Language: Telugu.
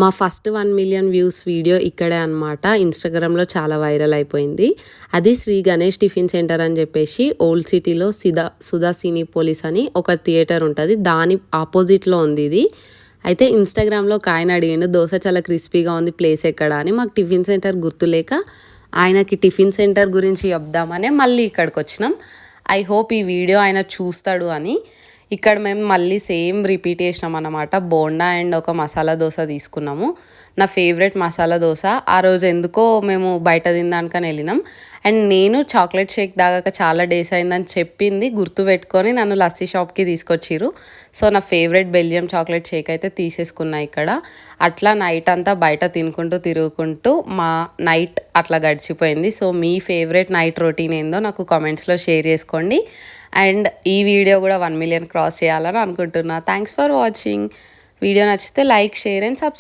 మా ఫస్ట్ 1 మిలియన్ వ్యూస్ వీడియో ఇక్కడే అనమాట. ఇన్స్టాగ్రామ్లో చాలా వైరల్ అయిపోయింది. అది శ్రీ గణేష్ టిఫిన్ సెంటర్ అని చెప్పేసి ఓల్డ్ సిటీలో సుధా సినీపోలిస్ అని ఒక థియేటర్ ఉంటుంది, దాని ఆపోజిట్లో ఉంది ఇది. అయితే ఇన్స్టాగ్రామ్లో ఒక ఆయన అడిగిండు, దోశ చాలా క్రిస్పీగా ఉంది, ప్లేస్ ఎక్కడ అని. మాకు టిఫిన్ సెంటర్ గుర్తులేక ఆయనకి టిఫిన్ సెంటర్ గురించి చెప్దామనే మళ్ళీ ఇక్కడికి వచ్చినాం. ఐ హోప్ ఈ వీడియో ఆయన చూస్తాడు అని. ఇక్కడ మేము మళ్ళీ సేమ్ రిపీట్ చేసినాం అన్నమాట. బోండా అండ్ ఒక మసాలా దోశ తీసుకున్నాము. నా ఫేవరెట్ మసాలా దోశ. ఆ రోజు ఎందుకో మేము బయట తినడానికని వెళ్ళినాం. అండ్ నేను చాక్లెట్ షేక్ తాగాక చాలా డేస్ అయిందని చెప్పింది గుర్తుపెట్టుకొని నన్ను లస్సీ షాప్కి తీసుకొచ్చిర్రు. సో నా ఫేవరెట్ బెల్జియం చాక్లెట్ షేక్ అయితే తీసేసుకున్నా ఇక్కడ. అట్లా నైట్ అంతా బయట తినుకుంటూ తిరుగుకుంటూ మా నైట్ అట్లా గడిచిపోయింది. సో మీ ఫేవరెట్ నైట్ రొటీన్ ఏందో నాకు కామెంట్స్లో షేర్ చేసుకోండి. అండ్ ఈ వీడియో కూడా 1 మిలియన్ క్రాస్ చేయాలని అనుకుంటున్నా. Thanks for watching. వీడియో నచ్చితే లైక్, షేర్ అండ్ సబ్స్క్రైబ్.